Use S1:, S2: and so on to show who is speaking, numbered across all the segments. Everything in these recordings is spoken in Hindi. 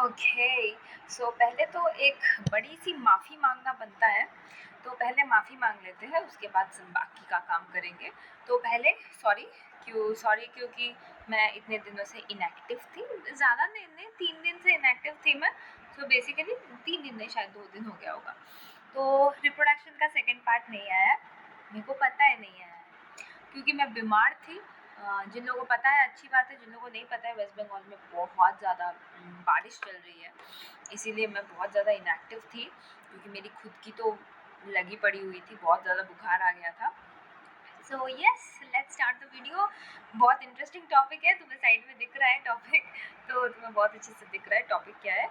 S1: ओके। सो पहले तो एक बड़ी सी माफ़ी मांगना बनता है। तो पहले माफ़ी मांग लेते हैं, उसके बाद सब बाकी का काम करेंगे। तो पहले सॉरी क्योंकि मैं इतने दिनों से इनएक्टिव थी। ज़्यादा नहीं, 3 दिन से इनएक्टिव थी मैं। सो बेसिकली 3 दिन नहीं, शायद 2 दिन हो गया होगा। तो रिप्रोडक्शन का सेकेंड पार्ट नहीं आया है, मेरे को पता है नहीं आया है क्योंकि मैं बीमार थी। जिन लोगों को पता है अच्छी बात है, जिन लोगों को नहीं पता है, वेस्ट बंगाल में बहुत ज़्यादा बारिश चल रही है, इसीलिए मैं बहुत ज़्यादा इनएक्टिव थी क्योंकि मेरी खुद की तो लगी पड़ी हुई थी, बहुत ज़्यादा बुखार आ गया था। So yes, let's start the video. बहुत इंटरेस्टिंग टॉपिक है, तुम्हें साइड में दिख रहा है टॉपिक, तो तुम्हें बहुत अच्छे से दिख रहा है टॉपिक क्या है।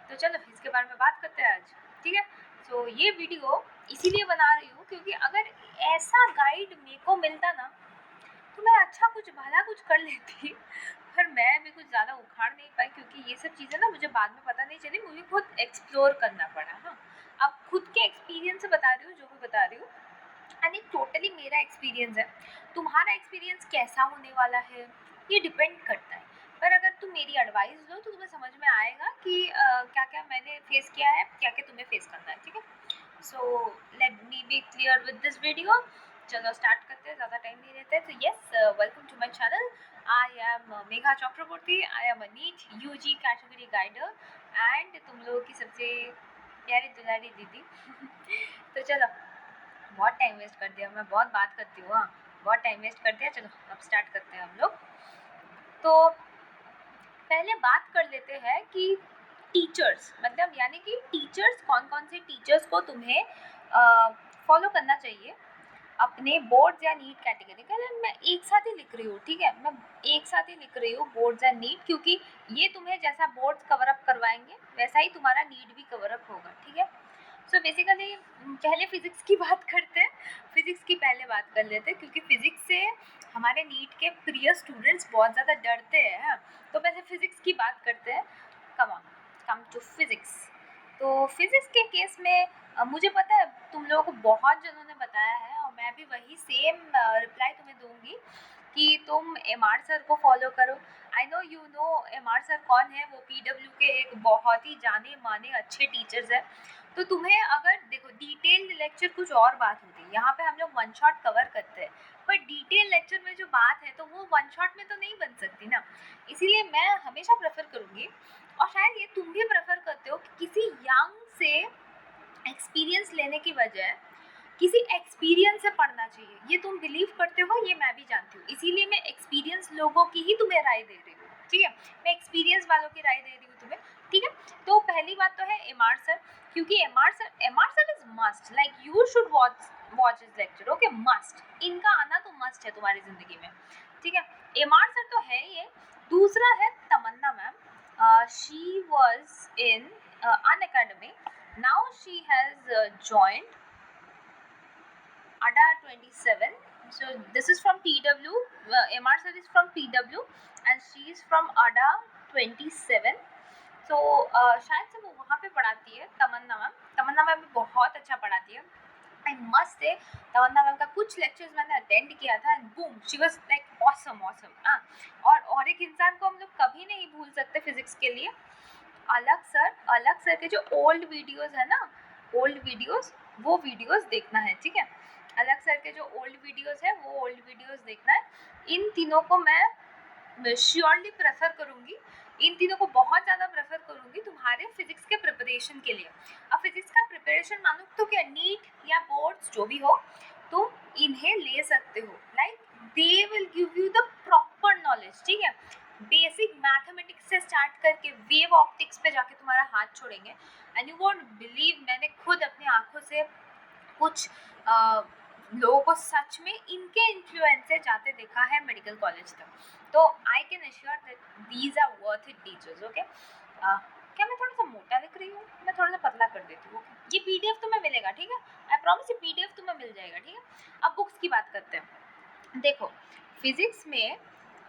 S1: तो चलो इसके बारे में बात करते हैं आज, ठीक है। सो ये वीडियो इसीलिए बना रही हूँ क्योंकि अगर ऐसा गाइड मेरे को मिलता ना, तो मैं अच्छा कुछ भला कुछ कर लेती। पर मैं भी कुछ ज़्यादा उखाड़ नहीं पाई क्योंकि ये सब चीज़ें ना मुझे बाद में पता नहीं चली, मुझे खुद एक्सप्लोर करना पड़ा। हाँ, अब खुद के एक्सपीरियंस से बता रही हूँ जो भी बता रही हूँ, एंड ये टोटली मेरा एक्सपीरियंस है। तुम्हारा एक्सपीरियंस कैसा होने वाला है ये डिपेंड करता है, पर अगर तुम मेरी एडवाइस लो तो तुम्हें समझ में आएगा कि क्या क्या मैंने फेस किया है, क्या क्या तुम्हें फेस करना है, ठीक है। So let me be clear with this video. चलो स्टार्ट करते हैं, ज़्यादा टाइम नहीं लेते। तो yes, welcome to my channel. I am Megha Chakraborty. I am a NEET UG category guider and तुम लोगों की सबसे प्यारी दुलारी दीदी। तो चलो, बहुत टाइम वेस्ट कर दिया, मैं बहुत बात करती हूँ। हाँ, बहुत टाइम वेस्ट कर दिया। चलो अब स्टार्ट करते हैं हम लोग। तो पहले बात कर लेते हैं कि टीचर्स, मतलब यानी कि टीचर्स, कौन कौन से टीचर्स को तुम्हें फॉलो करना चाहिए अपने बोर्ड्स या नीट कैटेगरी का। मैं एक साथ ही लिख रही हूँ, ठीक है, मैं एक साथ ही लिख रही हूँ बोर्ड्स एंड नीट, क्योंकि ये तुम्हें जैसा बोर्ड्स कवर अप करवाएंगे वैसा ही तुम्हारा नीट भी कवर अप होगा, ठीक है। सो बेसिकली पहले फिजिक्स की बात करते हैं। फिजिक्स की पहले बात कर लेते हैं क्योंकि फिजिक्स से हमारे नीट के प्रिय स्टूडेंट्स बहुत ज़्यादा डरते हैं। हाँ, तो पहले फिजिक्स की बात करते हैं। Come to physics. तो फिजिक्स के केस में मुझे पता है तुम लोगों को बहुत जनों ने बताया है और मैं भी वही सेम रिप्लाई तुम्हें दूंगी कि तुम एमआर सर को फॉलो करो। I know you know MR sir कौन है, वो पीडब्ल्यू के एक बहुत ही जाने माने अच्छे टीचर्स हैं। तो तुम्हें अगर देखो, डिटेल्ड लेक्चर कुछ और बात होती है, यहाँ पे हम लोग वन शॉट कवर करते हैं, पर डिटेल लेक्चर में जो बात है तो वो वन शॉट में तो नहीं बन सकती ना। इसीलिए मैं हमेशा प्रेफर करूँगी, और शायद ये तुम भी प्रेफर करते हो, कि किसी यंग से एक्सपीरियंस लेने की बजाय किसी एक्सपीरियंस से पढ़ना चाहिए। ये तुम बिलीव करते हो, ये मैं भी जानती हूँ, इसीलिए मैं एक्सपीरियंस लोगों की ही तुम्हें राय दे रही हूँ, ठीक है। मैं एक्सपीरियंस वालों की राय दे रही हूँ तुम्हें, ठीक है। तो पहली बात तो है एमआर सर, क्योंकि MR sir is must, like you should watch his lecture, okay, must. इनका आना तो मस्ट है तुम्हारी जिंदगी में, ठीक है। एमआर सर तो है ये। दूसरा है Tamanna ma'am. She was in Unacademy, now she has joined ADA 27. So this is from PW. MR sir is from PW and she is from ADA 27. So शायद से वो वहाँ पे पढ़ाती है, तमन्ना मैम। तमन्ना मैम भी बहुत अच्छा पढ़ाती है। I must say Tamannaah ma'am का कुछ लेक्चर्स मैंने अटेंड किया था and boom, she was like awesome. हाँ, और एक इंसान को हम लोग कभी नहीं भूल सकते फिजिक्स के लिए, अलग सर के जो ओल्ड वीडियोस है ना, ओल्ड वीडियोस, वो वीडियोस देखना है, ठीक है। अलग सर के जो ओल्ड वीडियोस है वो ओल्ड वीडियोस देखना है। इन तीनों को मैं श्योरली प्रेफर करूँगी, इन तीनों को बहुत ज़्यादा प्रेफर करूँगी तुम्हारे फिजिक्स के प्रिपरेशन के लिए। अब फिजिक्स का प्रिपरेशन मानो तो क्या, नीट या बोर्ड्स जो भी हो, तुम इन्हें ले सकते हो। Like they will give you the proper knowledge, ठीक है। बेसिक मैथमेटिक्स से स्टार्ट करके वेव ऑप्टिक्स पे जाके तुम्हारा हाथ छोड़ेंगे एंड यू वोंट बिलीव, मैंने खुद अपनी आंखों से कुछ लोगों को सच में इनके इन्फ्लुएंस से जाते देखा है मेडिकल कॉलेज तक। तो I can assure that these are worth it teachers, okay. क्या मैं थोड़ा सा मोटा लिख रही हूँ? मैं थोड़ा सा पतला कर देती हूँ, ओके। ये पीडीएफ तुम्हें मिलेगा, ठीक है, आई प्रॉमिस, ये पीडीएफ तुम्हें मिल जाएगा, ठीक है। अब बुक्स की बात करते हैं। देखो, फिजिक्स में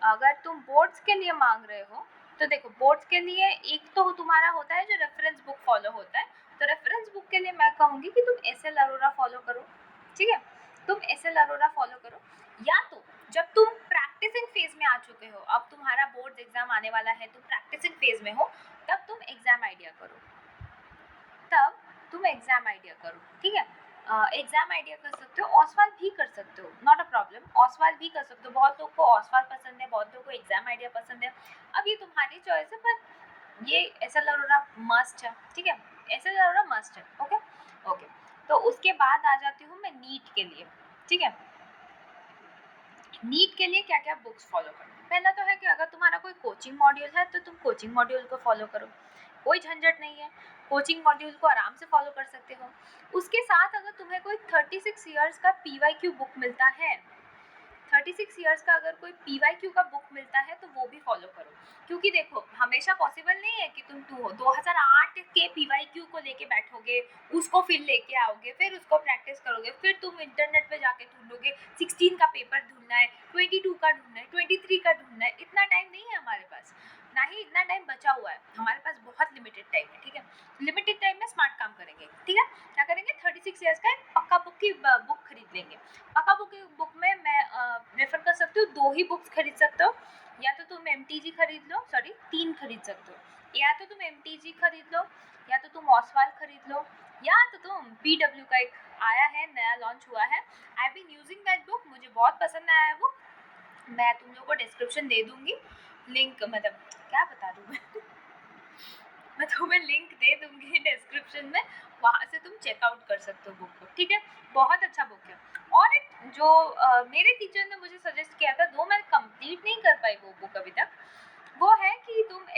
S1: अगर तुम बोर्ड्स के लिए मांग रहे हो तो देखो, बोर्ड्स के लिए एक तो तुम्हारा होता है जो रेफरेंस बुक फॉलो होता है। तो रेफरेंस बुक के लिए मैं कहूँगी कि तुम एसएल अरोरा फॉलो करो, ठीक है। तुम एसएल अरोरा फॉलो करो, या तो जब तुम प्रैक्टिसिंग फेज में आ चुके हो, अब तुम्हारा बोर्ड एग्जाम आने वाला है, तुम प्रैक्टिसिंग फेज में हो, तब तुम एग्जाम आइडिया करो, ठीक है। एग्जाम आइडिया कर सकते हो, ऑसवाल भी कर सकते हो, नॉट अ प्रॉब्लम, ऑसवाल भी कर सकते हो। बहुत लोग को ऑसवाल पसंद है, बहुत लोग को एग्जाम आइडिया पसंद है, अब ये तुम्हारी चॉइस है, पर ये ऐसा लग रहा मस्ट है, ठीक है, ऐसा लग रहा मस्ट है। ओके ओके, तो उसके बाद आ जाती हूँ मैं नीट के लिए, ठीक है। नीट के लिए क्या क्या बुक्स फॉलो करो? पहला तो है कि अगर तुम्हारा कोई कोचिंग मॉड्यूल है तो तुम कोचिंग मॉड्यूल को फॉलो करो, कोई झंझट नहीं है, कोचिंग मॉड्यूल को आराम से फॉलो कर सकते हो। उसके साथ अगर तुम्हें कोई 36 इयर्स का PYQ बुक मिलता है, 36 इयर्स का अगर कोई PYQ का बुक मिलता है तो वो भी फॉलो करो, क्योंकि देखो हमेशा पॉसिबल नहीं है कि तुम 2008 के PYQ को लेके बैठोगे, उसको फिर लेके आओगे, फिर उसको प्रैक्टिस करोगे, फिर तुम इंटरनेट पे जाके ढूंढोगे 16 का पेपर ढूंढना है, 22 का ढूंढना है, 23 का ढूंढना है। इतना टाइम नहीं है हमारे पास, ना ही इतना टाइम बचा हुआ है, हमारे पास बहुत लिमिटेड टाइम है, ठीक है। लिमिटेड टाइम में स्मार्ट काम करेंगे, ठीक है। क्या करेंगे? 36 इयर्स का एक पक्का बुक खरीद लेंगे। पक्का बुक में मैं रेफर कर सकती हूँ, 2 ही बुक्स खरीद सकते हो, या तो तुम MTG खरीद लो, सॉरी 3 खरीद सकते हो, या तो तुम MTG खरीद लो, या तो तुम ऑसवाल खरीद लो, या तो तुम PW का एक आया है, नया लॉन्च हुआ है, I have been using that book, मुझे बहुत पसंद आया है वो, मैं तुम लोगों को डिस्क्रिप्शन दे दूंगी, लिंक, मतलब क्या बता दूँ मैं तुम्हें लिंक दे दूंगी डिस्क्रिप्शन में, वहाँ से तुम चेकआउट कर सकते हो बुक को, ठीक है। बहुत अच्छा बुक है। और एक जो मेरे टीचर ने मुझे सजेस्ट किया था, दो मैं कंप्लीट नहीं कर पाई वो बुक अभी तक, वो है कि तुम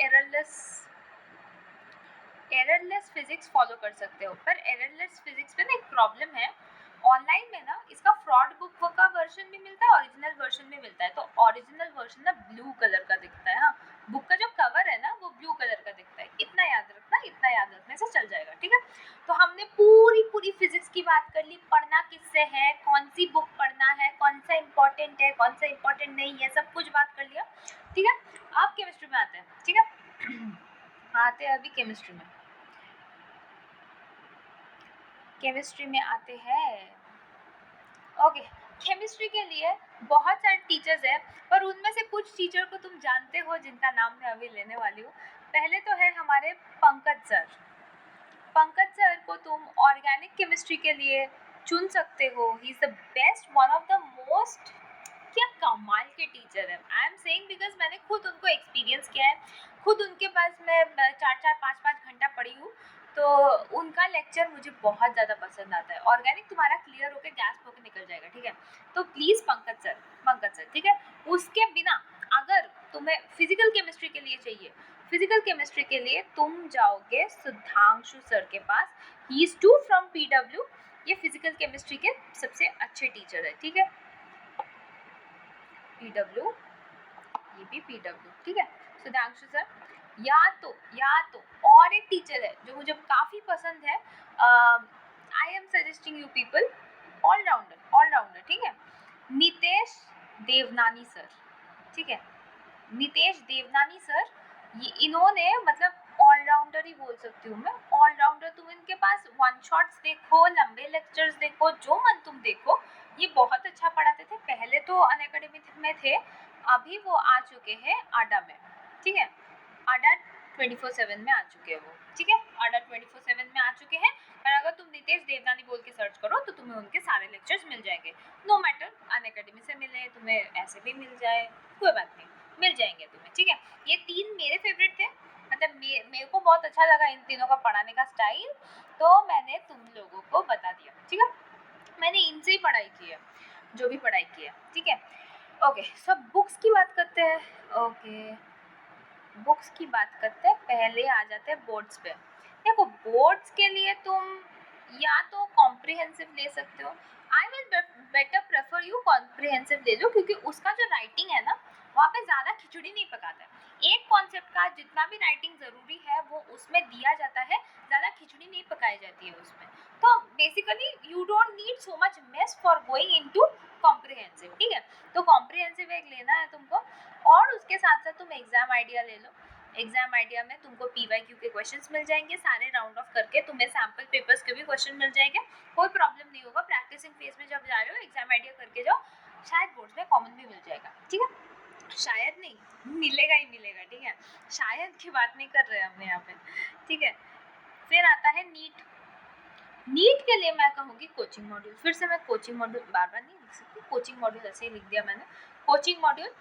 S1: एररलेस फिजिक्स फॉलो कर सकते हो। पर एररलेस फिजिक्स में ना एक प्रॉब्लम है, ऑनलाइन में ना इसका फ्रॉड बुक का वर्जन भी मिलता है, ओरिजिनल वर्जन भी मिलता है, तो ओरिजिनल वर्जन ना ब्लू कलर का दिखता है, हाँ, बुक का जो कवर है ना वो ब्लू कलर का दिखता है, इतना याद रखना, इतना याद रखने से चल जाएगा, ठीक है। तो हमने पूरी फिजिक्स की बात कर ली, पढ़ना किससे है, कौन सी बुक पढ़ना है, कौन सा इम्पोर्टेंट है, कौन सा इम्पोर्टेंट नहीं है, सब कुछ बात कर लिया, ठीक है। आप केमिस्ट्री में आते हैं, ठीक है आते हैं अभी केमिस्ट्री में आते हैं। ओके, केमिस्ट्री के लिए बहुत सारे टीचर्स हैं, पर उनमें से कुछ टीचर को तुम जानते हो जिनका नाम मैं अभी लेने वाली हूँ। पहले तो है हमारे पंकज सर। पंकज सर को तुम ऑर्गेनिक केमिस्ट्री के लिए चुन सकते हो, he is the best, one of the most, क्या कमाल के टीचर है। आई एम सेइंग बिकॉज मैंने खुद उनको एक्सपीरियंस किया है, खुद उनके पास मैं 4-5 घंटा पढ़ी हूँ, तो उनका लेक्चर मुझे बहुत ज़्यादा पसंद आता है। ऑर्गेनिक तुम्हारा क्लियर होकर गैस होकर निकल जाएगा, ठीक है। तो प्लीज़ पंकज सर, ठीक है। उसके बिना अगर तुम्हें फिजिकल केमिस्ट्री के लिए चाहिए, फिजिकल केमिस्ट्री के लिए तुम जाओगे सुधांशु सर के पास, he is too from PW, ये फिजिकल केमिस्ट्री के सबसे अच्छे टीचर है, ठीक है। PW, ये भी PW, ठीक है, सुधांशु सर। या तो और एक टीचर है जो मुझे काफी पसंद है, I am suggesting you people, all rounder, ठीक है, नितेश देवनानी सर, ठीक है, नितेश देवनानी सर, ये इन्होंने मतलब ऑलराउंडर ही बोल सकती हूँ मैं, ऑलराउंडर। तुम इनके पास वन शॉट्स देखो, लंबे लेक्चर्स देखो, जो मन तुम देखो, ये बहुत अच्छा पढ़ाते थे। पहले तो अनअकैडमी में थे, अभी वो आ चुके हैं आडा में, ठीक है, आडा 24/7 में आ चुके हैं वो, ठीक है, आडा 24/7 में आ चुके हैं। और अगर तुम नितेश देवनानी बोल के सर्च करो तो तुम्हें उनके सारे लेक्चर्स मिल जाएंगे, नो मैटर अनअकैडमी से मिले, तुम्हें ऐसे भी मिल जाए, कोई बात नहीं, मिल जाएंगे तुम्हें, ठीक है। ये 3 मेरे फेवरेट थे, मतलब मेरे को बहुत अच्छा लगा इन तीनों का पढ़ाने का स्टाइल, तो मैंने तुम लोगों को बता दिया, ठीक है। मैंने इनसे ही पढ़ाई की है, जो भी पढ़ाई की है, ठीक है। ओके, सब बुक्स की बात करते हैं। ओके, बुक्स की बात करते हैं, पहले आ जाते हैं बोर्ड्स पे। देखो बोर्ड्स के लिए तुम या तो कॉम्प्रिहेंसिव ले सकते हो, I will better prefer you comprehensive ले लो, क्योंकि उसका जो राइटिंग है ना वहाँ पे ज़्यादा खिचड़ी नहीं पकाता है, एक कॉन्सेप्ट का जितना भी राइटिंग ज़रूरी है वो उसमें दिया जाता है, ज़्यादा खिचड़ी नहीं पकाई जाती है उसमें। तो basically you don't need so much mess for going into comprehensive, ठीक है। तो कॉम्प्रिहेंसिव एक लेना है तुमको, और उसके साथ साथ तुम एग्जाम आइडिया ले लो। एग्जाम आइडिया में तुमको PYQ के क्वेश्चंस मिल जाएंगे, सारे राउंड ऑफ करके तुम्हें सैम्पल पेपर्स के भी क्वेश्चन मिल जाएंगे, कोई प्रॉब्लम नहीं होगा। प्रैक्टिसिंग फेज में जब जा रहे हो एग्जाम आइडिया करके जाओ, शायद बोर्ड्स में कॉमन भी मिल जाएगा, ठीक है। शायद नहीं, मिलेगा ही मिलेगा, ठीक है, शायद की बात नहीं कर रहे हैं हमने यहाँ पे, ठीक है। फिर आता है नीट। नीट के लिए मैं कहूँगी कोचिंग मॉड्यूल। फिर से मैं कोचिंग मॉड्यूल बार बार नहीं लिख सकती, कोचिंग मॉड्यूल ऐसे ही लिख दिया मैंने। कोचिंग मॉड्यूल,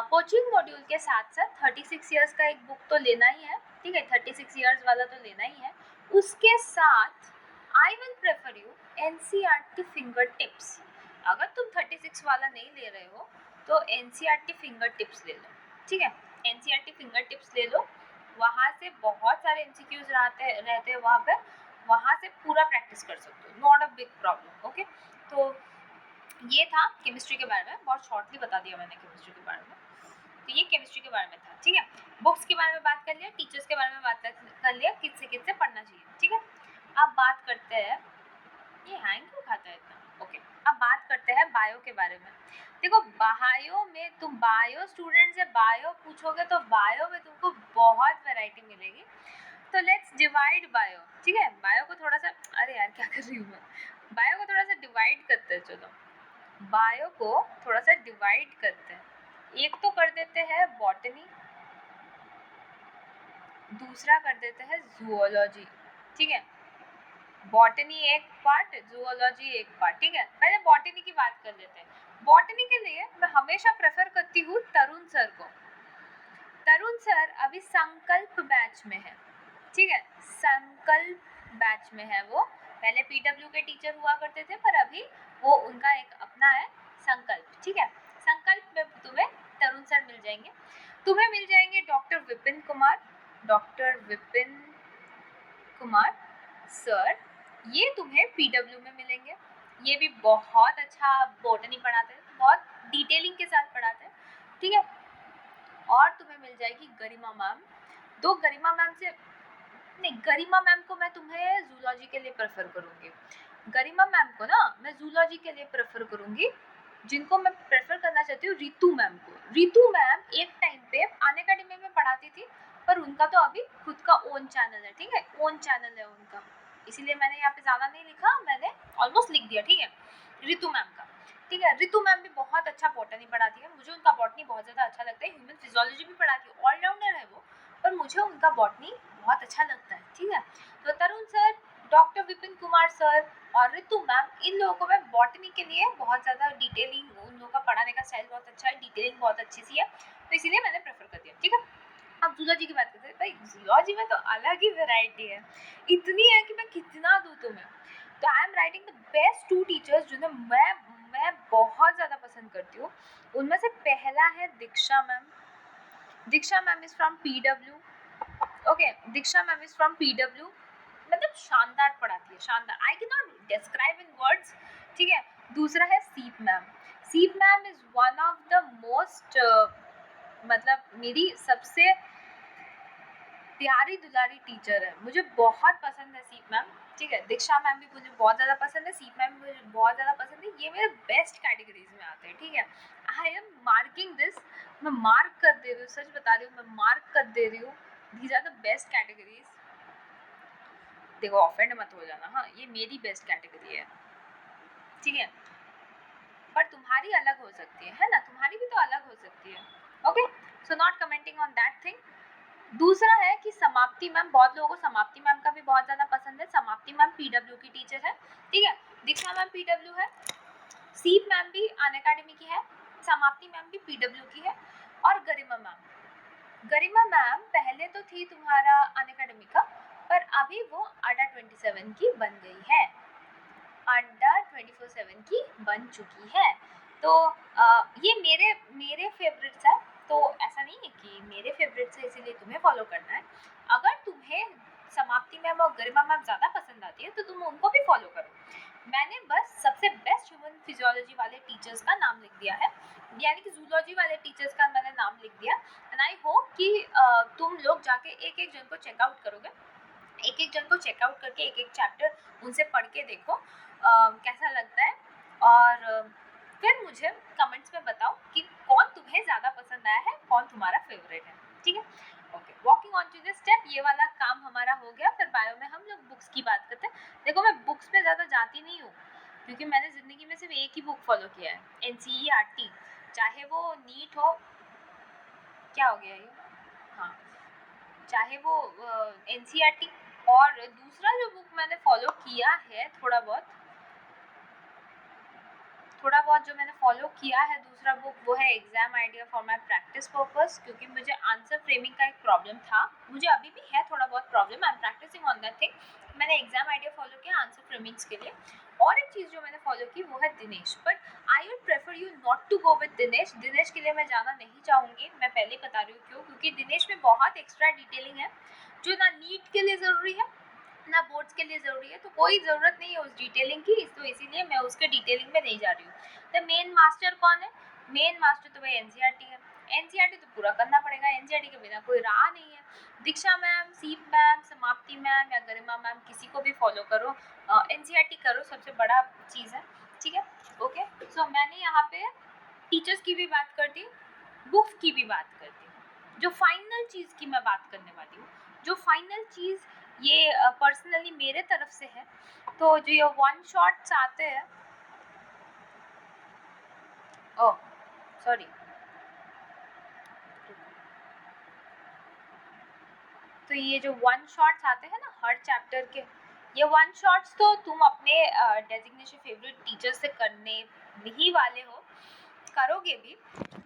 S1: कोचिंग मॉड्यूल के साथ साथ 36 ईयर्स का एक बुक तो लेना ही है, ठीक है, 36 ईयर्स वाला तो लेना ही है। उसके साथ I will prefer you NCERT finger tips. अगर तुम 36 वाला नहीं ले रहे हो तो एनसीईआरटी फिंगर टिप्स ले लो, ठीक है, एनसीईआरटी फिंगर टिप्स ले लो। वहाँ से बहुत सारे एमसीक्यूज रहते हैं वहाँ पे, वहाँ से पूरा प्रैक्टिस कर सकते हो, not a big problem. Okay, तो ये था केमिस्ट्री के बारे में, बहुत शॉर्टली बता दिया मैंने केमिस्ट्री के बारे में। तो ये केमिस्ट्री के बारे में था, ठीक है। बुक्स के बारे में बात कर लिया, टीचर्स के बारे में बात कर लिया, किससे पढ़ना चाहिए, ठीक है। अब बात करते हैं, ये हैंग क्यों खाता है इतना, ओके। अब बात करते हैं बायो के बारे में। देखो बायो में, तुम बायो स्टूडेंट से बायो पूछोगे तो बायो में तुमको बहुत वैरायटी मिलेगी। तो लेट्स डिवाइड बायो, ठीक है। बायो को थोड़ा सा, अरे यार क्या कर रही हूँ मैं, बायो को थोड़ा सा डिवाइड करते हैं, चलो बायो को थोड़ा सा डिवाइड करते हैं। एक तो कर देते हैं बॉटनी, दूसरा कर देते हैं जूलॉजी, ठीक है। बॉटनी एक पार्ट, जूलॉजी एक पार्ट, ठीक है। पहले बॉटनी की बात कर लेते हैं। बॉटनी के लिए मैं हमेशा प्रेफर करती हूँ तरुण सर को। तरुण सर अभी संकल्प बैच में है, ठीक है, संकल्प बैच में है वो। पहले पीडब्ल्यू के टीचर हुआ करते थे, पर अभी वो उनका एक अपना है संकल्प, ठीक है। संकल्प में तुम्हें तरुण सर मिल जाएंगे। तुम्हें मिल जाएंगे doctor Vipin Kumar, doctor Vipin Kumar sir, ये तुम्हें पीडब्ल्यू में मिलेंगे। ये भी बहुत अच्छा बॉटनी पढ़ाते हैं, बहुत डिटेलिंग के साथ पढ़ाते हैं, ठीक है। और तुम्हें मिल जाएगी गरिमा मैम। दो गरिमा मैम से नहीं, गरिमा मैम को मैं तुम्हें जूलॉजी के लिए प्रेफर करूंगी। गरिमा मैम को ना मैं जूलॉजी के लिए प्रेफर करूंगी। जिनको मैं प्रेफर करना चाहती हूँ रितु मैम को। रितु मैम एक टाइम पे अनअकैडमी में पढ़ाती थी, पर उनका तो अभी खुद का ओन चैनल है, ठीक है, ओन चैनल है उनका, इसीलिए मैंने यहाँ पे ज़्यादा नहीं लिखा, मैंने ऑलमोस्ट लिख दिया, ठीक है, रितु मैम का, ठीक है। रितु मैम भी बहुत अच्छा बॉटनी पढ़ाती है, मुझे उनका बॉटनी बहुत ज़्यादा अच्छा लगता है। ह्यूमन फिजियोलॉजी भी पढ़ाती है, ऑलराउंडर है वो, पर मुझे उनका बॉटनी बहुत अच्छा लगता है, ठीक है। तो Tarun sir, doctor Vipin Kumar sir और रितु मैम, इन लोगों को मैं बॉटनी के लिए बहुत ज़्यादा डिटेलिंग, उन लोगों का पढ़ाने का स्टाइल बहुत अच्छा है, डिटेलिंग बहुत अच्छी सी है, तो इसीलिए मैंने प्रेफर कर दिया, ठीक है। अब जूलॉजी की बात करते हैं। भाई जूलॉजी में तो अलग ही वैरायटी है, इतनी है कि मैं कितना दूँ तुम्हें। तो I am writing the best two teachers जिन्हें मैं बहुत ज़्यादा पसंद करती हूँ। उनमें से पहला है Diksha ma'am. Diksha ma'am is from PW, okay, Diksha ma'am is from PW, मतलब शानदार पढ़ाती है, शानदार, I can not describe in words, ठीक है। दूसरा है Seep ma'am. Seep ma'am is one of the most, मतलब मेरी सबसे प्यारी दुलारी टीचर है, मुझे बहुत पसंद है सीप मैम, ठीक है। दीक्षा मैम भी मुझे बहुत ज़्यादा पसंद है, सीप मैम भी मुझे बहुत ज़्यादा पसंद है, ये मेरे बेस्ट कैटेगरीज में आते हैं, ठीक है। आई एम मार्किंग दिस, मैं मार्क कर दे रही हूँ, सच बता रही हूँ, मैं मार्क कर दे रही हूँ, these are the best categories. देखो ऑफेंड मत हो जाना, हाँ, ये मेरी बेस्ट कैटेगरी है, ठीक है, पर तुम्हारी अलग हो सकती है ना, तुम्हारी भी तो अलग हो सकती है, okay. So not commenting on that thing. दूसरा है कि समाप्ति मैम, बहुत लोगों को समाप्ति मैम का भी बहुत ज़्यादा पसंद है। समाप्ति मैम पीडब्ल्यू की टीचर है, ठीक है। दीक्षा मैम पीडब्ल्यू है, सीप मैम भी अनअकैडमी की है, समाप्ति मैम भी पीडब्ल्यू की है। और गरिमा मैम, गरिमा मैम पहले तो थी तुम्हारा अनअकैडमी का, पर अभी वो अड्डा 27 की बन गई है, अड्डा 24/7 की बन चुकी है। तो ये मेरे फेवरेट्स है, तो ऐसा नहीं है कि मेरे फेवरेट्स है इसीलिए तुम्हें फॉलो करना है। अगर तुम्हें समाप्ति मैम और गरिमा मैम ज़्यादा पसंद आती है तो तुम उनको भी फॉलो करो। मैंने बस सबसे बेस्ट ह्यूमन फिजियोलॉजी वाले टीचर्स का नाम लिख दिया है, यानी कि जूलॉजी वाले टीचर्स का मैंने नाम लिख दिया। एंड आई होप कि तुम लोग जाके एक एक जन को चेकआउट करोगे, एक एक जन को चेकआउट करके एक एक चैप्टर उनसे पढ़ के देखो कैसा लगता है, और फिर मुझे कमेंट्स में बताओ कि कौन तुम्हें ज़्यादा पसंद आया है, कौन तुम्हारा फेवरेट है, ठीक है। Okay, walking on to the step, ये वाला काम हमारा हो गया। फिर बायो में हम लोग बुक्स की बात करते हैं। देखो मैं बुक्स में ज़्यादा जाती नहीं हूँ, क्योंकि मैंने ज़िंदगी में सिर्फ एक ही बुक फॉलो किया है, NCERT, चाहे वो नीट हो, क्या हो गया ये? हाँ, चाहे वो एनसीईआरटी, और दूसरा जो बुक मैंने फॉलो किया है थोड़ा बहुत जो मैंने फॉलो किया है दूसरा बुक, वो है exam idea for my practice purpose, क्योंकि मुझे आंसर फ्रेमिंग का एक प्रॉब्लम था, मुझे अभी भी है थोड़ा बहुत problem, I am practising on that thing. मैंने एग्जाम आइडिया फॉलो किया आंसर फ्रेमिंग्स के लिए। और एक चीज़ जो मैंने फॉलो की वो है Dinesh, but I would prefer you not to go with Dinesh. Dinesh के लिए मैं जाना नहीं चाहूँगी, मैं पहले बता रही हूँ क्यों, क्योंकि दिनेश में बहुत एक्स्ट्रा डिटेलिंग है जो ना नीट के लिए ज़रूरी है ना बोर्ड्स के लिए ज़रूरी है, तो कोई ज़रूरत नहीं है उस डिटेलिंग की, तो इसीलिए मैं उसके डिटेलिंग में नहीं जा रही हूँ। द मेन मास्टर कौन है? मेन मास्टर तो भाई एनसीईआरटी है। एनसीईआरटी तो पूरा करना पड़ेगा, एनसीईआरटी के बिना कोई राह नहीं है। दीक्षा मैम, सीप मैम, समाप्ति मैम या गरिमा मैम, किसी को भी फॉलो करो, एनसीईआरटी करो, सबसे बड़ा चीज़ है, ठीक है। ओके, सो मैंने यहाँ पे टीचर्स की भी बात कर दी, बुक्स की भी बात कर दी। जो फाइनल चीज़ की मैं बात करने वाली हूँ, जो फाइनल चीज़ ये पर्सनली मेरे तरफ से है, तो जो ये वन शॉट्स आते हैं, ओह सॉरी, तो ये जो वन शॉट्स आते हैं ना हर चैप्टर के, ये वन शॉट्स तो तुम अपने डेजिग्नेशन फेवरेट टीचर से करने ही वाले हो, करोगे भी,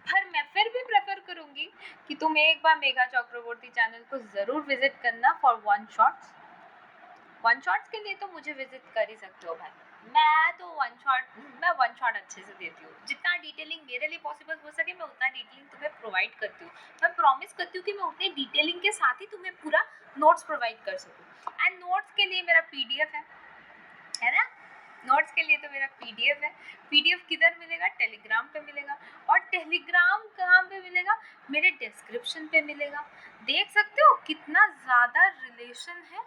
S1: पर मैं फिर भी प्रेफर करूँगी कि तुम एक बार मेघा चक्रवर्ती चैनल को ज़रूर विजिट करना for one shots. One shots के लिए तो मुझे विजिट कर ही सकते हो भाई, मैं वन शॉट अच्छे से देती हूँ, जितना डिटेलिंग मेरे लिए पॉसिबल हो सके मैं उतना डिटेलिंग तुम्हें प्रोवाइड करती हूँ। मैं प्रॉमिस करती हूँ कि मैं उतने डिटेलिंग के साथ ही तुम्हें पूरा नोट्स प्रोवाइड कर सकूँ। एंड नोट्स के लिए मेरा पीडीएफ है ना, नोट्स के लिए तो मेरा पीडीएफ है। पीडीएफ किधर मिलेगा? टेलीग्राम पे मिलेगा, और टेलीग्राम कहाँ पे मिलेगा? मेरे डिस्क्रिप्शन पे मिलेगा। देख सकते हो कितना ज़्यादा रिलेशन है,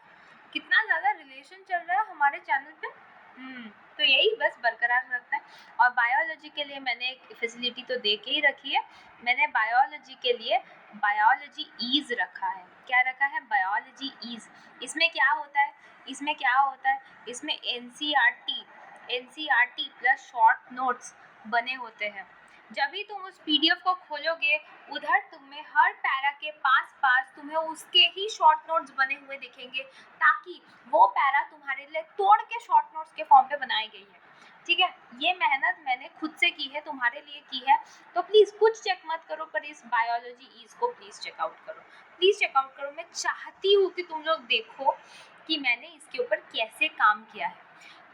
S1: कितना ज़्यादा रिलेशन चल रहा है हमारे चैनल पे। तो यही बस बरकरार रखना है। और बायोलॉजी के लिए मैंने एक फैसिलिटी तो दे के ही रखी है, मैंने बायोलॉजी के लिए बायोलॉजी ईज रखा है। क्या रखा है? Biology easy. इसमें क्या होता है? इसमें एनसीईआरटी प्लस शॉर्ट नोट्स बने होते हैं। जब भी तुम उस पीडीएफ को खोलोगे, उधर तुम्हें हर पैरा के पास पास तुम्हें उसके ही शॉर्ट नोट्स बने हुए दिखेंगे, ताकि वो पैरा तुम्हारे लिए तोड़ के शॉर्ट नोट्स के फॉर्म पे बनाई गई है, ठीक है। ये मेहनत मैंने खुद से की है, तुम्हारे लिए की है, तो प्लीज़ कुछ चेक मत करो, पर इस बायोलॉजी ईज को प्लीज़ चेकआउट करो, प्लीज़ चेकआउट करो। मैं चाहती हूँ कि तुम लोग देखो कि मैंने इसके ऊपर कैसे काम किया है।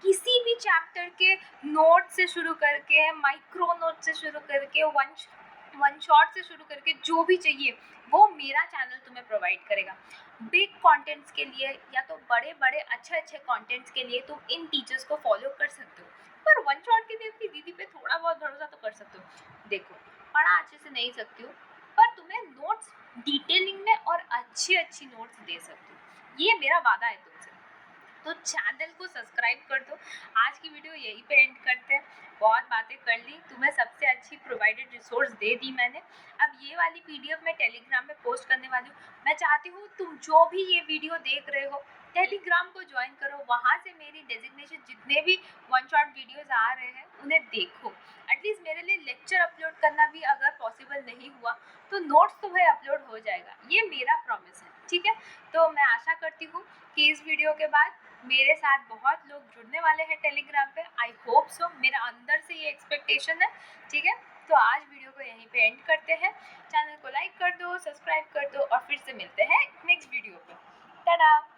S1: किसी भी चैप्टर के नोट से शुरू करके, माइक्रो नोट से शुरू करके, वन शॉट से शुरू करके, जो भी चाहिए वो मेरा चैनल तुम्हें प्रोवाइड करेगा। बिग कंटेंट्स के लिए या तो बड़े बड़े अच्छे अच्छे कंटेंट्स के लिए तुम इन टीचर्स को फॉलो कर सकते हो, पर वन शॉट के लिए अपनी दीदी पे थोड़ा बहुत भरोसा तो कर सकते हो। देखो, पढ़ा अच्छे से नहीं सकती हो, पर तुम्हें नोट्स डिटेलिंग में और अच्छी नोट्स दे सकती हो, ये मेरा वादा है तुमसे। तो चैनल को सब्सक्राइब कर दो। आज की वीडियो यहीं पे एंड करते हैं, बहुत बातें कर ली, तुम्हें सबसे अच्छी प्रोवाइडेड रिसोर्स दे दी मैंने। अब ये वाली पीडीएफ मैं टेलीग्राम में पोस्ट करने वाली हूँ। मैं चाहती हूँ तुम जो भी ये वीडियो देख रहे हो, टेलीग्राम को ज्वाइन करो, वहाँ से मेरी डेजिग्नेशन जितने भी वन शॉट वीडियोस आ रहे हैं उन्हें देखो। एटलीस्ट मेरे लिए लेक्चर अपलोड करना भी अगर पॉसिबल नहीं हुआ तो नोट्स तो भाई अपलोड हो जाएगा, ये मेरा प्रॉमिस है, ठीक है। तो मैं आशा करती हूँ कि इस वीडियो के बाद मेरे साथ बहुत लोग जुड़ने वाले हैं टेलीग्राम पे, आई होप सो, मेरा अंदर से ये एक्सपेक्टेशन है, ठीक है। तो आज वीडियो को यहीं पे एंड करते हैं, चैनल को लाइक कर दो, सब्सक्राइब कर दो, और फिर से मिलते हैं नेक्स्ट वीडियो पे। टाटा।